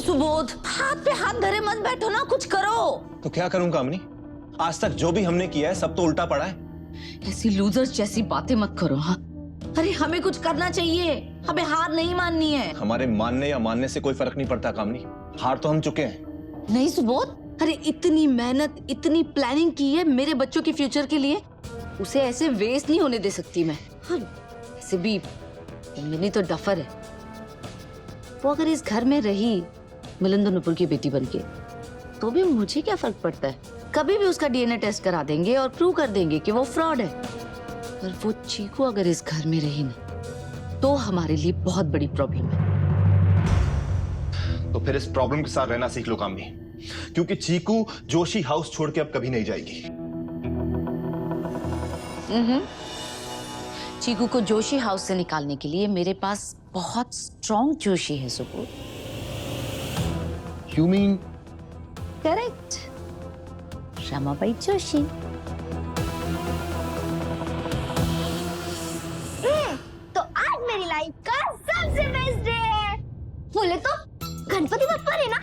सुबोध, हाथ पे हाथ धरे मत बैठो ना, कुछ करो। तो क्या करूं कामनी? आज तक जो भी हमने किया है सब तो उल्टा पड़ा है। ऐसी लूजर्स जैसी बातें मत करो। हाँ, अरे हमें कुछ करना चाहिए, हमें हार नहीं माननी है। हमारे मानने या मानने से कोई फर्क नहीं पड़ता कामनी, हार तो हम चुके हैं। नहीं सुबोध, अरे इतनी मेहनत, इतनी प्लानिंग की है मेरे बच्चों के फ्यूचर के लिए, उसे ऐसे वेस्ट नहीं होने दे सकती मैं। हाँ, ऐसे भी मिनी तो डफर है, वो अगर इस घर में रही मिलिंद नुपुर की बेटी बनके तो भी मुझे क्या फर्क पड़ता है। कभी भी उसका डीएनए टेस्ट करा देंगे और प्रूव कर देंगे कि वो फ्रॉड है। पर वो चीकू अगर इस घर में रही ना तो हमारे लिए बहुत बड़ी प्रॉब्लम है। तो फिर इस प्रॉब्लम के साथ रहना सीख लो कामनी, क्योंकि चीकू जोशी हाउस छोड़ के अब कभी नहीं जाएगी। चीकू को जोशी हाउस से निकालने के लिए मेरे पास बहुत स्ट्रॉन्ग जोशी है Subodh. You mean? Correct, Ramabai Joshi. तो आज मेरी लाइफ का सबसे बेस्ट डे है। बोले तो गणपति बप्पा ने ना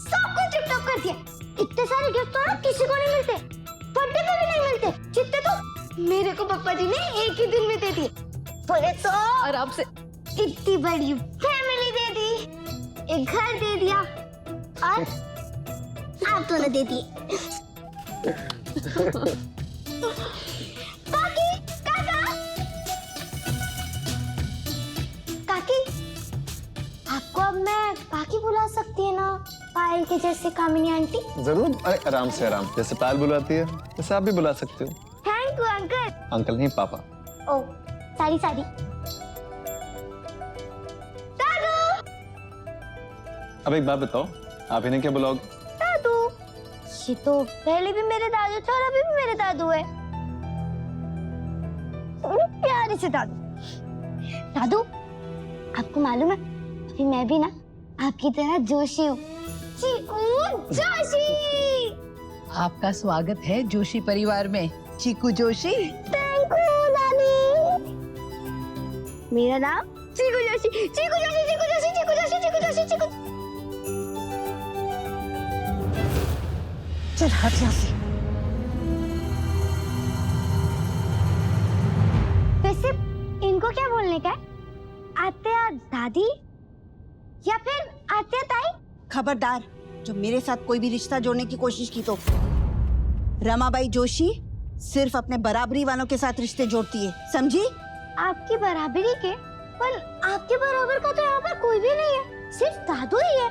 सब कुछ टिप-टॉप कर दिया। इतने सारे गिफ्ट तो किसी को नहीं मिलते, बर्थडे पे भी नहीं मिलते, जितने तो मेरे को पप्पा जी ने एक ही दिन में दे दिए। बोले तो आराम से। इतनी बड़ी फैमिली दे दी, एक घर दे दिया और आप दोनों दे दिए। काकी, काका, काकी, आपको अब मैं काकी बुला सकती है ना, पायल के जैसे कामिनी आंटी? जरूर, अरे आराम से आराम, जैसे पायल बुलाती है वैसे आप भी बुला सकते हो। Thank you uncle. अंकल नहीं, पापा। ओ सारी सारी। दादू, अब एक बात बताओ, आप इन्हें क्या बुलाओगे? दादू, ये तो पहले भी मेरे दादू थे और अभी भी मेरे दादू है। प्यारे से दादू। दादू, आपको मालूम है अभी मैं भी ना आपकी तरह जोशी हूँ। चीकू जोशी। आपका स्वागत है जोशी परिवार में, चीकू जोशी। थैंक यू नानी। मेरा नाम चीकू जोशी, चीकू जोशी, चीकू जोशी, चीकू जोशी, चीकू जोशी, चीकू। चल हट यहाँ से। वैसे इनको क्या बोलने का है? आत्या दादी या फिर आत्या ताई? खबरदार, जो मेरे साथ कोई भी रिश्ता जोड़ने की कोशिश की तो रमाबाई जोशी सिर्फ अपने बराबरी वालों के साथ रिश्ते जोड़ती है, समझी? आपकी बराबरी के? पर आपके बराबर का तो यहाँ पर कोई भी नहीं है, सिर्फ दादू ही है।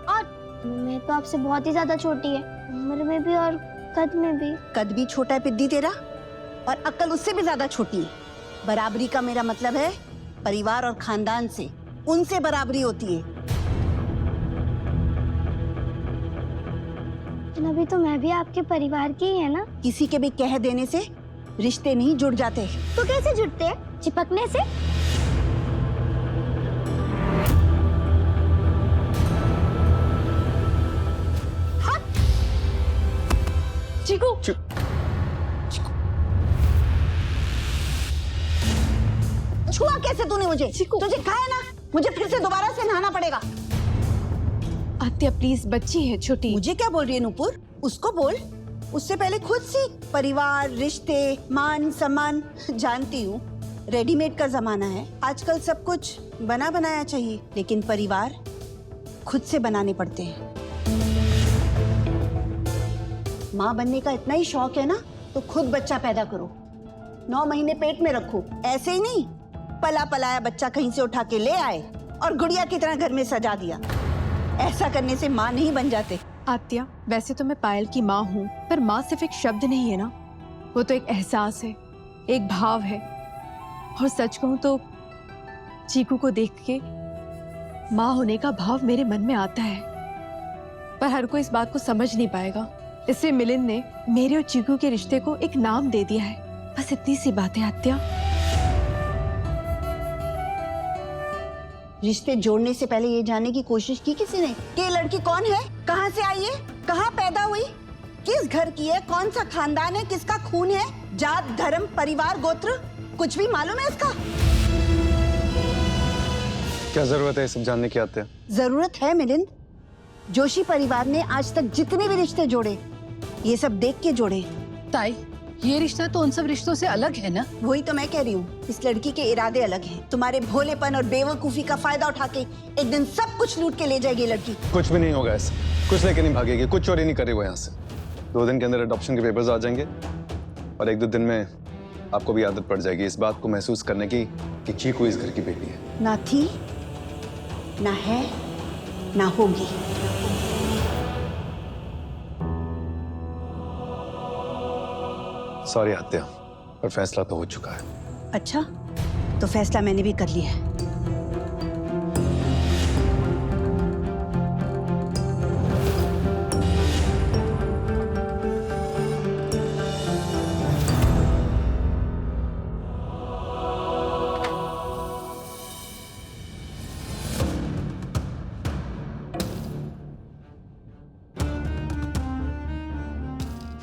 और मैं तो आपसे बहुत ही ज्यादा छोटी है, उम्र में भी और कद में भी। कद भी छोटा है पिद्दी तेरा, और अक्ल उससे भी ज्यादा छोटी है। बराबरी का मेरा मतलब है परिवार और खानदान से, उनसे बराबरी होती है। अभी तो मैं भी आपके परिवार की ही है ना। किसी के भी कह देने से रिश्ते नहीं जुड़ जाते। तो कैसे जुड़ते हैं? चिपकने से? चीकू, छुआ कैसे तूने मुझे? तुझे खाया ना, मुझे फिर से दोबारा से नहाना पड़ेगा। आत्या प्लीज, बच्ची है छोटी। मुझे क्या बोल रही है नूपुर? उसको बोल, उससे पहले खुद सीख। परिवार, रिश्ते, मान सम्मान, जानती हूँ रेडीमेड का जमाना है, आजकल सब कुछ बना बनाया चाहिए, लेकिन परिवार खुद से बनाने पड़ते हैं। माँ बनने का इतना ही शौक है ना, तो खुद बच्चा पैदा करो, 9 महीने पेट में रखो, ऐसे ही नहीं पला पलाया बच्चा कहीं से उठा के ले आए और गुड़िया की तरह घर में सजा दिया। ऐसा करने से माँ नहीं बन जाते। आत्या, वैसे तो मैं पायल की माँ हूँ, पर माँ सिर्फ एक शब्द नहीं है ना, वो तो एक एहसास है, एक भाव है। और सच कहूँ तो चीकू को देख के माँ होने का भाव मेरे मन में आता है, पर हर कोई इस बात को समझ नहीं पाएगा। इससे मिलिंद ने मेरे और चीकू के रिश्ते को एक नाम दे दिया है, बस इतनी सी बात है आत्या। रिश्ते जोड़ने से पहले ये जानने की कोशिश की किसी ने कि ये लड़की कौन है, कहाँ से आई है, कहाँ पैदा हुई, किस घर की है, कौन सा खानदान है, किसका खून है, जात, धर्म, परिवार, गोत्र, कुछ भी मालूम है इसका? क्या जरूरत है सब जानने की आत्या? जरूरत है मिलिंद, जोशी परिवार ने आज तक जितने भी रिश्ते जोड़े, ये सब देख के जोड़े। ताई, ये रिश्ता तो उन सब रिश्तों से अलग है ना। वही तो मैं कह रही हूँ, इस लड़की के इरादे अलग हैं। तुम्हारे भोलेपन और बेवकूफी का फायदा उठा के एक दिन सब कुछ लूट के ले जाएगी ये लड़की। कुछ भी नहीं होगा ऐसा, कुछ लेके नहीं भागेगी, कुछ चोरी नहीं करे वो यहाँ से। 2 दिन के अंदर अडॉप्शन के पेपर्स आ जाएंगे और 1-2 दिन में आपको भी आदत पड़ जाएगी इस बात को महसूस करने की कि चीकू इस घर की बेटी है। ना थी, ना है, ना होगी। सॉरी आत्या, पर फैसला तो हो चुका है। अच्छा, तो फैसला मैंने भी कर लिया है।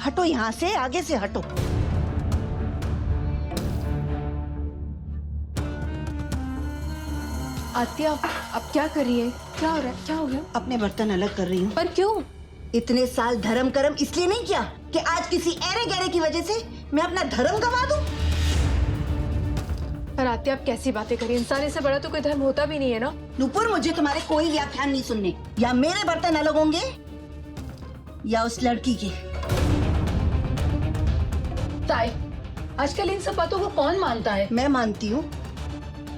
हटो यहाँ से, आगे से हटो। आत्या, आप क्या कर रही है? क्या हो रहा है? क्या हो गया? अपने बर्तन अलग कर रही हूँ। पर क्यों? इतने साल धर्म कर्म इसलिए नहीं किया कि आज किसी ऐरे गहरे की वजह से मैं अपना धर्म गंवा दूं। पर आत्या, आप कैसी बातें करिए? इंसान से बड़ा तो कोई धर्म होता भी नहीं है ना। नुपुर, मुझे तुम्हारे कोई व्याख्यान नहीं सुनने। या मेरे बर्तन अलग होंगे या उस लड़की के। ताई, आजकल इन सब बातों को कौन मानता है? मैं मानती हूँ।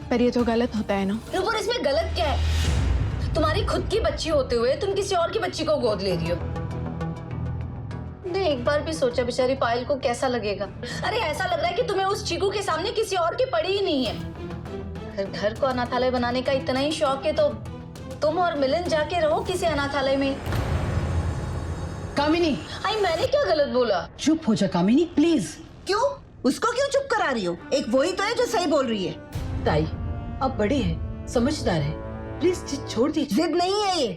पर ये तो गलत होता है ना। नुपुर, इसमें गलत क्या है? तुम्हारी खुद की बच्ची होते हुए तुम किसी और की बच्ची को गोद ले रही हो। तुमने एक बार भी सोचा बेचारी पायल को कैसा लगेगा? अरे ऐसा लग रहा है कि तुम्हें उस चीकू के सामने किसी और की पड़ी ही नहीं है। अगर घर को अनाथालय बनाने का इतना ही शौक है तो तुम और मिलन जाके रहो किसी अनाथालय में। कामिनी, आई, मैंने क्या गलत बोला? चुप हो जा कामिनी, प्लीज। क्यों? उसको क्यों चुप करा रही हो? एक वही तो है जो सही बोल रही है। ताई, अब बड़े हैं, समझदार है, प्लीज जिद छोड़ दीजिए। जिद नहीं है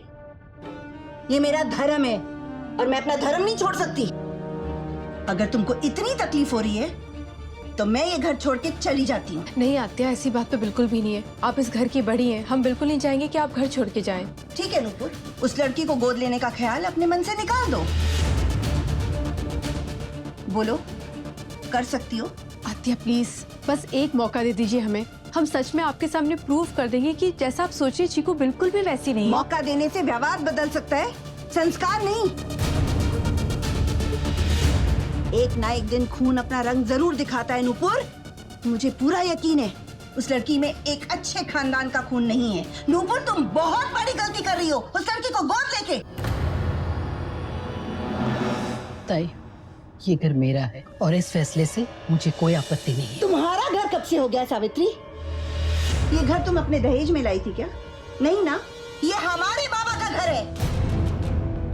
ये मेरा धर्म है और मैं अपना धर्म नहीं छोड़ सकती। अगर तुमको इतनी तकलीफ हो रही है तो मैं ये घर छोड़ के चली जाती हूँ। नहीं आत्या, ऐसी बात तो बिल्कुल भी नहीं है। आप इस घर की बड़ी हैं, हम बिल्कुल नहीं चाहेंगे कि आप घर छोड़ के जाएं। ठीक है नुपुर, उस लड़की को गोद लेने का ख्याल अपने मन से निकाल दो। बोलो, कर सकती हो? आत्या प्लीज, बस एक मौका दे दीजिए हमें। हम सच में आपके सामने प्रूव कर देंगे कि जैसा आप सोचिए चीकू बिल्कुल भी वैसी नहीं है। मौका देने से व्यवहार बदल सकता है, संस्कार नहीं। एक ना एक दिन खून अपना रंग जरूर दिखाता है नुपुर। मुझे पूरा यकीन है उस लड़की में एक अच्छे खानदान का खून नहीं है। नुपुर, तुम बहुत बड़ी गलती कर रही हो उस लड़की को गोद लेके। ताई, ये घर मेरा है और इस फैसले से मुझे कोई आपत्ति नहीं है। तुम्हारा घर कब से हो गया सावित्री? ये घर तुम अपने दहेज में लाई थी क्या? नहीं ना, ये हमारे बाबा का घर है।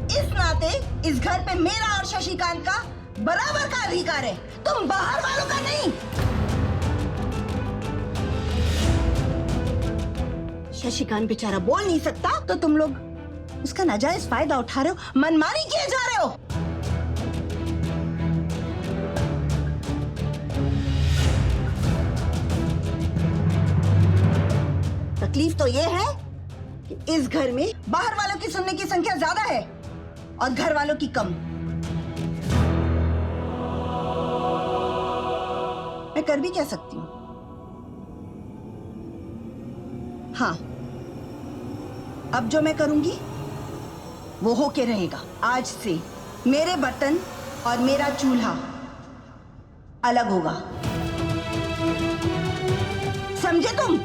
इस नाते इस घर पे मेरा और शशिकांत का बराबर का अधिकार है, तुम बाहर वालों का नहीं। शशिकांत बेचारा बोल नहीं सकता तो तुम लोग उसका नाजायज फायदा उठा रहे हो, मनमानी किए जा रहे हो। तकलीफ तो ये है कि इस घर में बाहर वालों की सुनने की संख्या ज्यादा है और घर वालों की कम। मैं कर भी क्या सकती हूँ? हाँ, अब जो मैं करूंगी वो होके रहेगा। आज से मेरे बर्तन और मेरा चूल्हा अलग होगा, समझे तुम?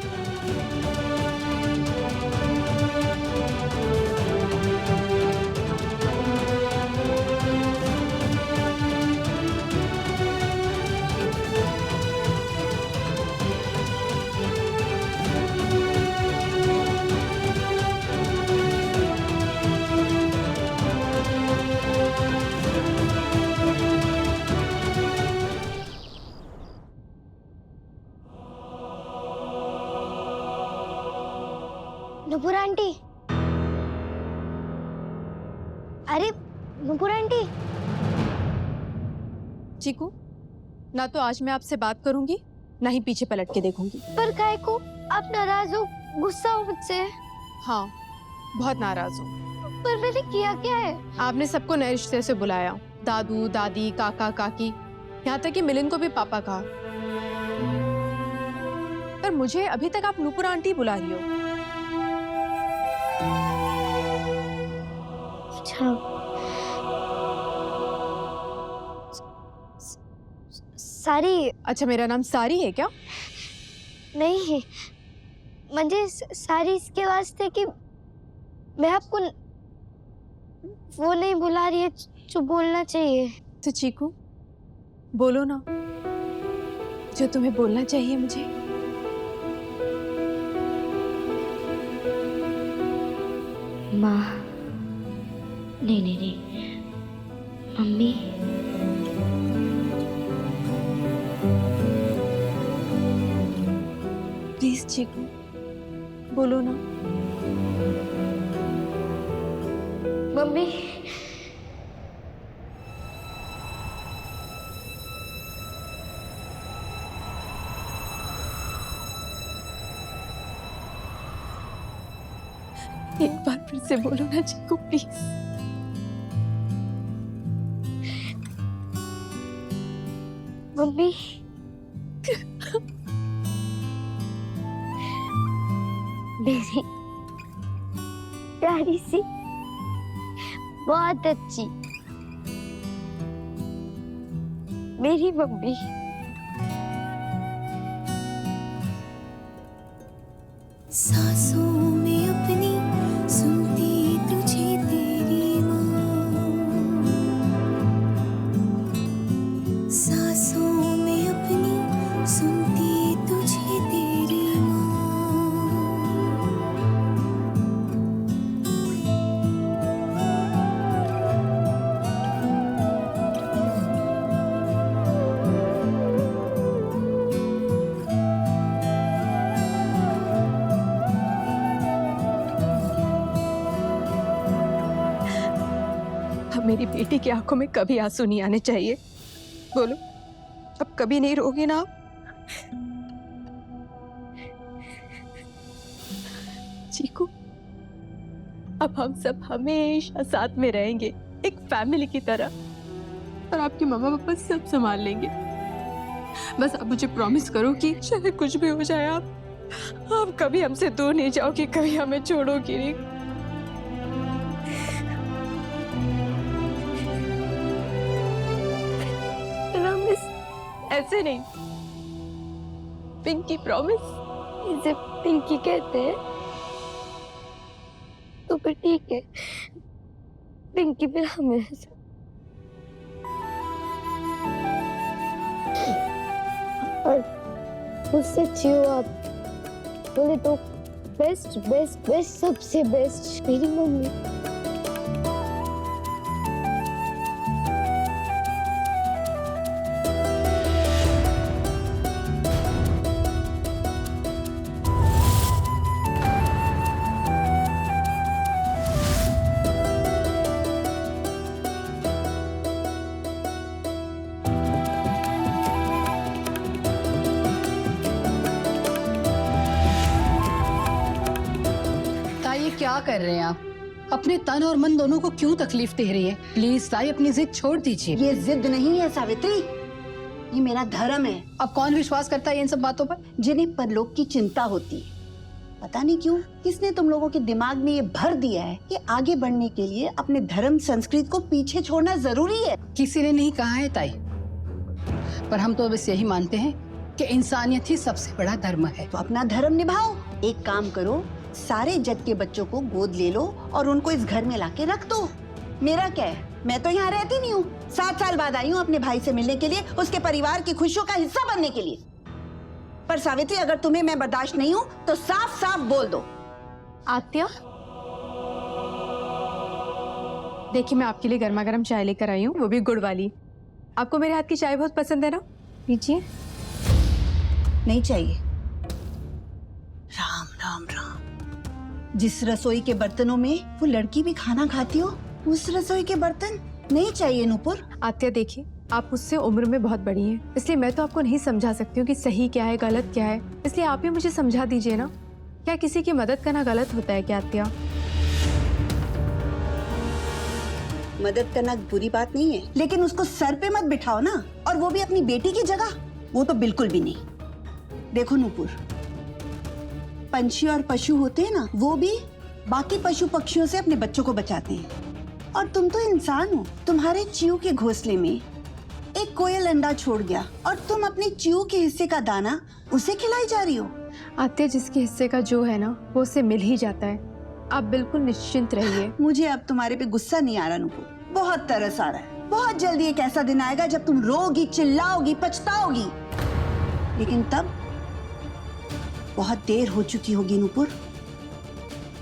नुपुर आंटी, अरे नुपुर आंटी। चीकू, ना तो आज मैं आपसे बात करूंगी ना ही पीछे पलट के देखूंगी। पर काय को आप नाराज हो, गुस्सा हो मुझसे? हाँ, बहुत नाराज हूँ। पर मैंने किया क्या है? आपने सबको नए रिश्ते से बुलाया, दादू दादी काका काकी, यहाँ तक कि मिलिंद को भी पापा कहा। पर मुझे अभी तक आप नूपुर आंटी बुला रही हो। अच्छा, सारी अच्छा, मेरा नाम सारी है क्या? नहीं, मुझे सारी इसके वास्ते कि मैं आपको वो नहीं बुला रही है जो बोलना चाहिए। तो चीकू बोलो ना जो तुम्हें बोलना चाहिए मुझे। माँ, नहीं, मम्मी। प्लीज चीकू बोलो ना। मम्मी, एक बार फिर से बोलो ना चीकू प्लीज। मम्मी, मेरी प्यारी सी, बहुत अच्छी मेरी मम्मी। सांसों में अपनी सुनती तुझे तेरी माँ, सांसों में अपनी सुनती तुझे तेरी माँ। अब मेरी बेटी की आंखों में कभी आंसू नहीं आने चाहिए। बोलो, अब कभी नहीं रोगे ना आप? चीकू, अब हम सब हमेशा साथ में रहेंगे, एक फैमिली की तरह, और आपके मम्मा पापा सब संभाल लेंगे। बस आप मुझे प्रॉमिस करो कि चाहे कुछ भी हो जाए आप कभी हमसे दूर नहीं जाओगी, कभी हमें छोड़ोगी नहीं। प्रॉमिस? ऐसे नहीं, पिंकी प्रॉमिस। इसे पिंकी कहते हैं तो फिर ठीक है, पिंकी फिर हमेशा। और मुझसे अच्छी हो आप, बोले तो बेस्ट बेस्ट बेस्ट सबसे बेस्ट मेरी मम्मी। ताई, क्या कर रहे हैं आप? अपने तन और मन दोनों को क्यों तकलीफ दे रही है? प्लीज ताई, अपनी जिद छोड़ दीजिए। ये जिद नहीं है सावित्री, ये मेरा धर्म है। अब कौन विश्वास करता है इन सब बातों पर? जिन्हें परलोक की चिंता होती है। पता नहीं क्यों किसने तुम लोगों के दिमाग में ये भर दिया है कि आगे बढ़ने के लिए अपने धर्म संस्कृति को पीछे छोड़ना जरूरी है। किसी ने नहीं कहा है ताई, पर हम तो बस यही मानते हैं कि इंसानियत ही सबसे बड़ा धर्म है। तो अपना धर्म निभाओ। एक काम करो, सारे जग के बच्चों को गोद ले लो और उनको इस घर में लाके रख दो। मेरा क्या है, मैं तो यहाँ रहती नहीं हूँ। 7 साल बाद आई हूँ अपने भाई से मिलने के लिए, उसके परिवार की खुशियों का हिस्सा बनने के लिए। पर सावित्री, अगर तुम्हें मैं बर्दाश्त नहीं हूँ तो साफ साफ बोल दो। आत्या, देखिए मैं आपके लिए गर्मा गर्म चाय लेकर आई हूँ, वो भी गुड़ वाली। आपको मेरे हाथ की चाय बहुत पसंद है ना? पीजिए। नहीं चाहिए। राम राम राम। जिस रसोई के बर्तनों में वो लड़की भी खाना खाती हो, उस रसोई के बर्तन नहीं चाहिए नूपुर। आत्या देखिए, आप मुझसे उम्र में बहुत बड़ी हैं, इसलिए मैं तो आपको नहीं समझा सकती हूँ कि सही क्या है गलत क्या है। इसलिए आप ही मुझे समझा दीजिए ना। क्या किसी की मदद करना गलत होता है क्या आत्या? मदद करना बुरी बात नहीं है, लेकिन उसको सर पे मत बिठाओ ना, और वो भी अपनी बेटी की जगह। वो तो बिल्कुल भी नहीं। देखो नूपुर, पंछी और पशु होते हैं ना, वो भी बाकी पशु पक्षियों से अपने बच्चों को बचाते हैं। और तुम तो इंसान हो। तुम्हारे चीऊ के घोंसले में एक कोयल अंडा छोड़ गया और तुम अपने चीऊ के हिस्से का दाना उसे खिलाई जा रही हो। आत्या, जिसके हिस्से का जो है ना वो उसे मिल ही जाता है। आप बिल्कुल निश्चिंत रहिए। मुझे अब तुम्हारे पे गुस्सा नहीं आ रहा नूपुर, बहुत तरस आ रहा है। बहुत जल्दी एक ऐसा दिन आएगा जब तुम रोगी, चिल्लाओगी, पछताओगी, लेकिन तब बहुत देर हो चुकी होगी नूपुर।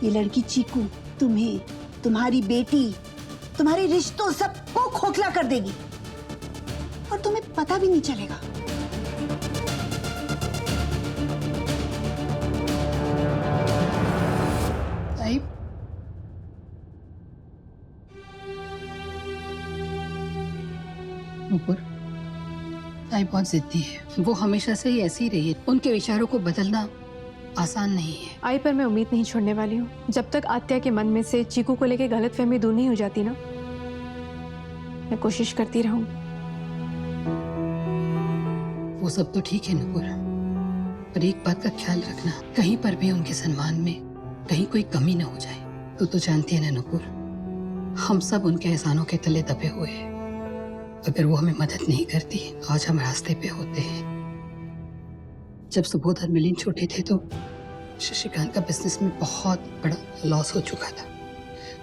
ये लड़की चीकू तुम्हें, तुम्हारी बेटी, तुम्हारे रिश्तों सबको खोखला कर देगी और तुम्हें पता भी नहीं चलेगा। ताई, नुपुर, ताई बहुत जिद्दी है। वो हमेशा से ही ऐसी ही रही है। उनके विचारों को बदलना आसान नहीं है। आई, पर मैं उम्मीद नहीं छोड़ने वाली हूँ। जब तक आत्या के मन में से चीकू को लेके गलतफहमी दूर नहीं हो जाती ना, मैं कोशिश करती रहूं। वो सब तो ठीक है नुपुर, पर एक बात का ख्याल रखना, कहीं पर भी उनके सम्मान में कहीं कोई कमी न हो जाए। तू तो जानती है ना नुपुर, हम सब उनके एहसानों के तले दबे हुए हैं। अगर वो हमें मदद नहीं करती तो आज हम रास्ते पे होते हैं। जब सुबोध और मिलिंद छोटे थे तो शशिकांत का बिजनेस में बहुत बड़ा लॉस हो चुका था।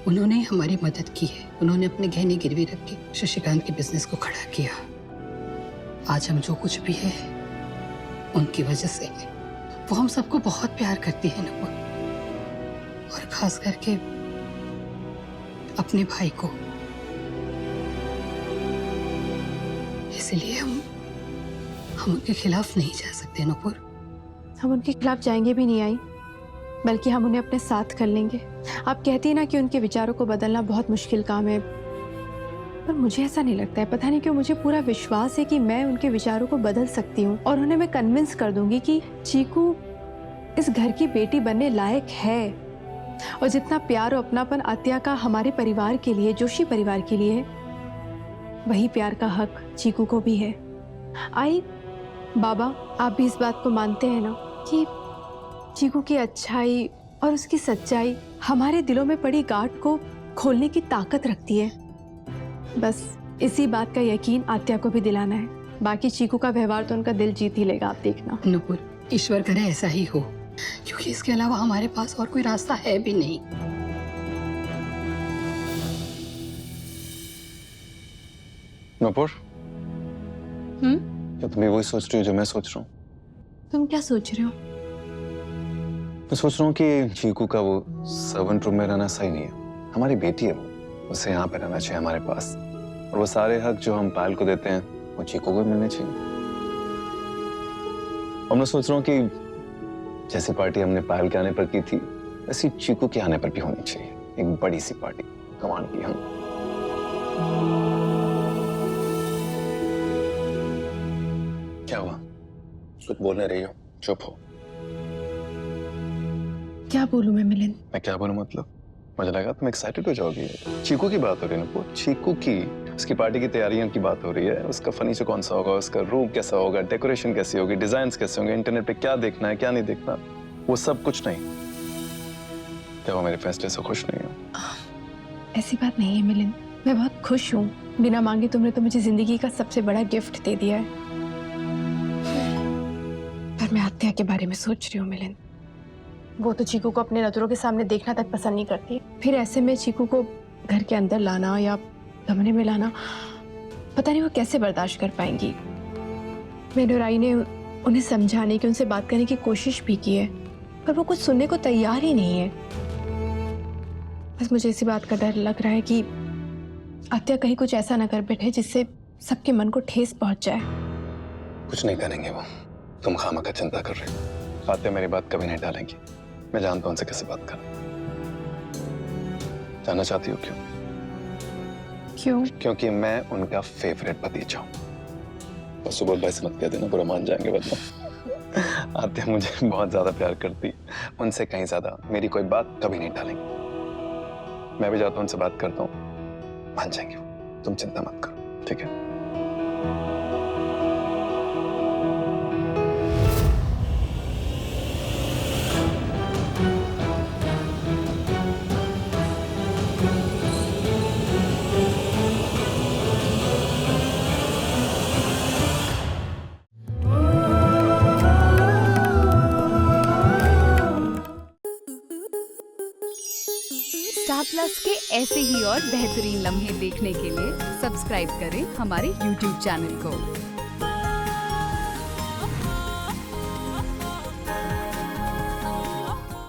उन्होंने हमारी मदद की है। उन्होंने अपने गहने गिरवी रख के शशिकांत के बिजनेस को खड़ा किया। आज हम जो कुछ भी है उनकी वजह से है। वो हम सबको बहुत प्यार करती है नुपुर, और खास करके अपने भाई को। इसलिए हम उनके खिलाफ नहीं जा सकते नुपुर। हम उनके खिलाफ जाएंगे भी नहीं आई, बल्कि हम उन्हें अपने साथ कर लेंगे। आप कहती हैं ना कि उनके विचारों को बदलना बहुत मुश्किल काम है, पर मुझे ऐसा नहीं लगता है। पता नहीं क्यों मुझे पूरा विश्वास है कि मैं उनके विचारों को बदल सकती हूँ और उन्हें मैं कन्विंस कर दूंगी कि चीकू इस घर की बेटी बनने लायक है। और जितना प्यार और अपनापन आत्या का हमारे परिवार के लिए, जोशी परिवार के लिए है, वही प्यार का हक चीकू को भी है। आई बाबा, आप भी इस बात को मानते हैं ना कि चीकू की अच्छाई और उसकी सच्चाई हमारे दिलों में पड़ी गांठ को खोलने की ताकत रखती है। बस इसी बात का यकीन आत्या को भी दिलाना है। बाकी चीकू का व्यवहार तो उनका दिल जीत ही लेगा, आप देखना। नुपुर, ईश्वर करे ऐसा ही हो, क्योंकि इसके अलावा हमारे पास और कोई रास्ता है भी नहीं। नूपुर, क्या तुम भी वही सोच रही हो जो मैं सोच रहा हूँ? तुम क्या सोच रहे हो? मैं सोच रहा हूँ कि चीकू का वो सर्वेंट रूम में रहना सही नहीं है। हमारी बेटी है वो, उसे यहाँ पे रहना चाहिए हमारे पास। और वो सारे हक जो हम पायल को देते हैं वो चीकू को मिलने चाहिए। और मैं सोच रहा हूँ कि जैसी पार्टी हमने पायल के आने पर की थी, वैसी चीकू के आने पर भी होनी चाहिए। एक बड़ी सी पार्टी कमाल की हम। क्या हुआ? कुछ बोलने रही हो? चुप हो। क्या बोलूं मैं मिलिंद? मैं क्या बोलूं मतलब? मुझे लगा तुम एक्साइटेड हो जाओगी। चीकू की बात हो रही है ना, चीकू की, उसकी पार्टी की तैयारियों की बात हो रही है। उसका फर्नीचर कौन सा होगा, उसका रूम कैसा होगा, डेकोरेशन कैसी होगी, डिजाइन्स कैसे होंगे, इंटरनेट पे क्या देखना है क्या नहीं देखना, वो सब कुछ नहीं। क्या वो मेरे फैसले से खुश नहीं हो? ऐसी बात नहीं है मिलिंद, मैं बहुत खुश हूँ। बिना मांगे तुमने तो मुझे जिंदगी का सबसे बड़ा गिफ्ट दे दिया है। पर मैं आत्या के बारे में सोच रही हूँ मिलिंद। वो तो चीकू को अपने नजरों के सामने देखना तक पसंद नहीं करती। फिर ऐसे में चीकू को घर के अंदर लाना या कमरे में लाना, पता नहीं वो कैसे बर्दाश्त कर पाएंगी। मैंने और आई ने उन्हें समझाने की, उनसे बात करने की कोशिश भी की है, पर वो कुछ सुनने को तैयार ही नहीं है। बस मुझे इसी बात का डर लग रहा है कि आत्या कहीं कुछ ऐसा ना कर बैठे जिससे सबके मन को ठेस पहुंच जाए। कुछ नहीं करेंगे वो, तुम खामखा चिंता कर रहे हो। आत्या मेरी बात कभी नहीं टालेंगी। मैं जानता हूं उनसे कैसे बात करना। जानना चाहती हो क्यों? क्यों? क्योंकि मैं उनका फेवरेट भतीजा हूं। और सुबोध भाई से मत कह देना, बुरा मान जाएंगे वरना। आत्या मुझे बहुत ज्यादा प्यार करती, उनसे कहीं ज्यादा। मेरी कोई बात कभी नहीं टालेंगी। मैं भी जाता हूं, उनसे बात करता हूँ। मान जाएंगे वो, तुम चिंता मत करो, ठीक है? स्टार प्लस के ऐसे ही और बेहतरीन लम्हे देखने के लिए सब्सक्राइब करें हमारे YouTube चैनल को।